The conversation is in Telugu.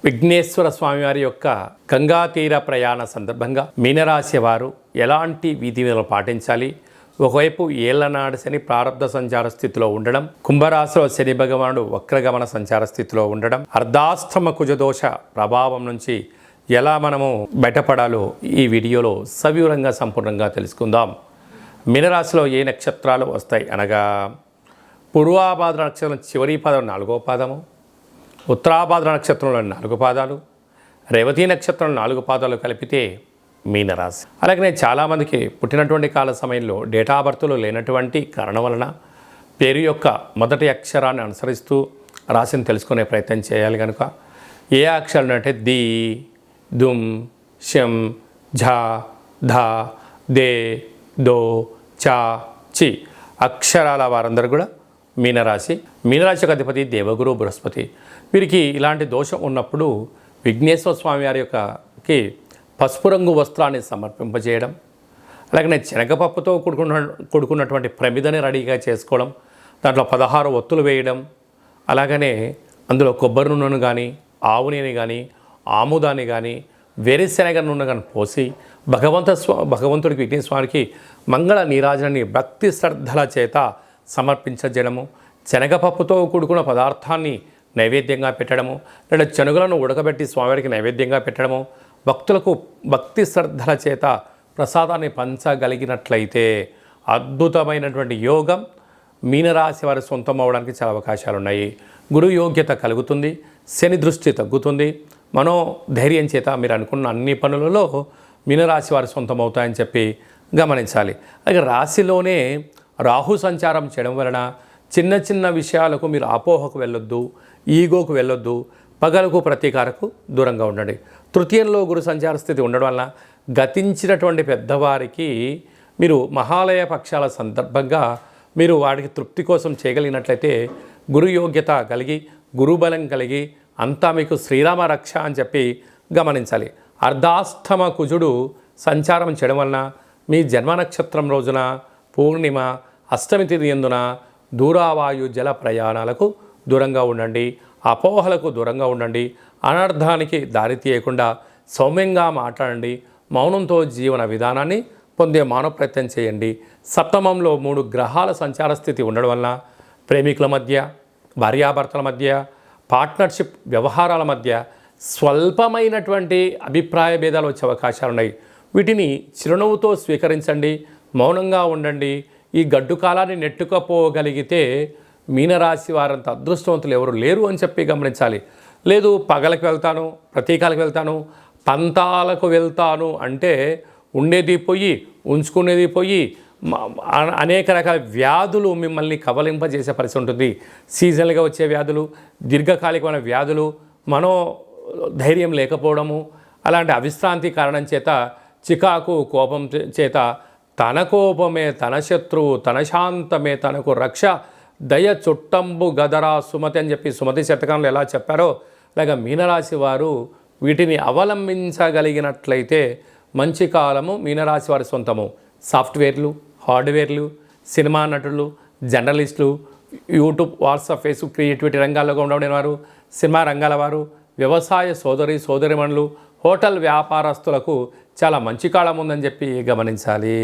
విఘ్నేశ్వర స్వామివారి యొక్క గంగా తీర ప్రయాణ సందర్భంగా మీనరాశి వారు ఎలాంటి విధులను పాటించాలి? ఒకవైపు ఏళ్లనాడు శని ప్రారబ్ధ సంచార స్థితిలో ఉండడం, కుంభరాశిలో శని భగవానుడు వక్రగమన సంచార స్థితిలో ఉండడం, అర్ధాష్టమ కుజదోష ప్రభావం నుంచి ఎలా మనము బయటపడాలో ఈ వీడియోలో సవివరంగా సంపూర్ణంగా తెలుసుకుందాం. మీనరాశిలో ఏ నక్షత్రాలు వస్తాయి అనగా పూర్వాభాద్ర నక్షత్రం చివరి పాదం 4వ పాదము, ఉత్తరాభాద్ర నక్షత్రంలో 4 పాదాలు, రేవతి నక్షత్రం 4 పాదాలు కలిపితే మీనరాశి. అలాగే చాలామందికి పుట్టినటువంటి కాల సమయంలో డేటా బర్త్లో లేనటువంటి కారణం వలన పేరు యొక్క మొదటి అక్షరాన్ని అనుసరిస్తూ రాశిని తెలుసుకునే ప్రయత్నం చేయాలి. కనుక ఏ అక్షరాలు అంటే ది, దుమ్, షం, ఝ, ధ, దే, దో, చ, చి అక్షరాల వారందరూ కూడా మీనరాశి. మీనరాశి యొక్క అధిపతి దేవగురు బృహస్పతి. వీరికి ఇలాంటి దోషం ఉన్నప్పుడు విఘ్నేశ్వర స్వామి వారి యొక్కకి పసుపు రంగు వస్త్రాన్ని సమర్పింపజేయడం, అలాగే శనగపప్పుతో కూడుకున్నటువంటి ప్రమిదని రెడీగా చేసుకోవడం, దాంట్లో 16 ఒత్తులు వేయడం, అలాగనే అందులో కొబ్బరి నూనెను కానీ, ఆవు నూనె కానీ, ఆముదాన్ని కానీ, వేరుశెనగ నూనె కానీ పోసి భగవంతుడికి విఘ్నేశ్వరునికి మంగళ నీరాజనాన్ని భక్తి శ్రద్ధల చేత సమర్పించజేయడము, శనగపప్పుతో కూడుకున్న పదార్థాన్ని నైవేద్యంగా పెట్టడము, లేదా శనగలను ఉడకబెట్టి స్వామివారికి నైవేద్యంగా పెట్టడము, భక్తులకు భక్తి శ్రద్ధల చేత ప్రసాదాన్ని పంచగలిగినట్లయితే అద్భుతమైనటువంటి యోగం మీనరాశి వారి సొంతం అవడానికి చాలా అవకాశాలు ఉన్నాయి. గురు యోగ్యత కలుగుతుంది, శని దృష్టి తగ్గుతుంది, మనోధైర్యం చేత మీరు అనుకున్న అన్ని పనులలో మీనరాశి వారి సొంతం అవుతాయని చెప్పి గమనించాలి. అలాగే రాశిలోనే రాహు సంచారం చేయడం వలన చిన్న చిన్న విషయాలకు మీరు అపోహకు వెళ్ళొద్దు, ఈగోకు వెళ్ళొద్దు, పగలకు ప్రతీకారకు దూరంగా ఉండండి. తృతీయంలో గురు సంచార స్థితి ఉండడం వలన గతించినటువంటి పెద్దవారికి మీరు మహాలయ పక్షాల సందర్భంగా మీరు వాడికి తృప్తి కోసం చేయగలిగినట్లయితే గురు యోగ్యత కలిగి, గురుబలం కలిగి అంతా మీకు శ్రీరామ రక్ష అని చెప్పి గమనించాలి. అర్ధాష్టమ కుజుడు సంచారం చేయడం వలన మీ జన్మ నక్షత్రం రోజున పూర్ణిమ, అష్టమి తిథి యందున దూరావాయు జల ప్రయాణాలకు దూరంగా ఉండండి, అపోహలకు దూరంగా ఉండండి, అనర్థానికి దారి తీయకుండా సౌమ్యంగా మాట్లాడండి, మౌనంతో జీవన విధానాన్ని పొందే మానవ ప్రయత్నం చేయండి. సప్తమంలో 3 గ్రహాల సంచార స్థితి ఉండడం వలన ప్రేమికుల మధ్య, భార్యాభర్తల మధ్య, పార్ట్నర్షిప్ వ్యవహారాల మధ్య స్వల్పమైనటువంటి అభిప్రాయ భేదాలు వచ్చే అవకాశాలు ఉన్నాయి. వీటిని చిరునవ్వుతో స్వీకరించండి, మౌనంగా ఉండండి. ఈ గడ్డు కాలాన్ని నెట్టుకపోగలిగితే మీనరాశి వారంత అదృష్టవంతులు ఎవరు లేరు అని చెప్పి గమనించాలి. లేదు పగలకు వెళ్తాను, ప్రతీకాలకు వెళ్తాను, పంతాలకు వెళ్తాను అంటే ఉండేది పోయి, ఉంచుకునేది పోయి, అనేక రకాల వ్యాధులు మిమ్మల్ని కబలింపజేసే పరిస్థితి ఉంటుంది. సీజనల్గా వచ్చే వ్యాధులు, దీర్ఘకాలికమైన వ్యాధులు, మనోధైర్యం లేకపోవడము, అలాంటి అవిశ్రాంతి కారణం చేత, చికాకు కోపం చేత తన కోపమే తన శత్రువు, తన శాంతమే తనకు రక్ష, దయ చుట్టంబు గదరా సుమతి అని చెప్పి సుమతి శతకంలో ఎలా చెప్పారో అలాగే మీనరాశి వారు వీటిని అవలంబించగలిగినట్లయితే మంచి కాలము మీనరాశి వారి సొంతము. సాఫ్ట్వేర్లు, హార్డ్వేర్లు, సినిమా నటులు, జర్నలిస్టులు, యూట్యూబ్, వాట్సాప్, ఫేస్బుక్, క్రియేటివిటీ రంగాల్లో ఉండబడిన వారు, సినిమా రంగాల వారు, వ్యవసాయ సోదరిమణులు, హోటల్ వ్యాపారస్తులకు చాలా మంచి కాలం ఉందని చెప్పి గమనించాలి.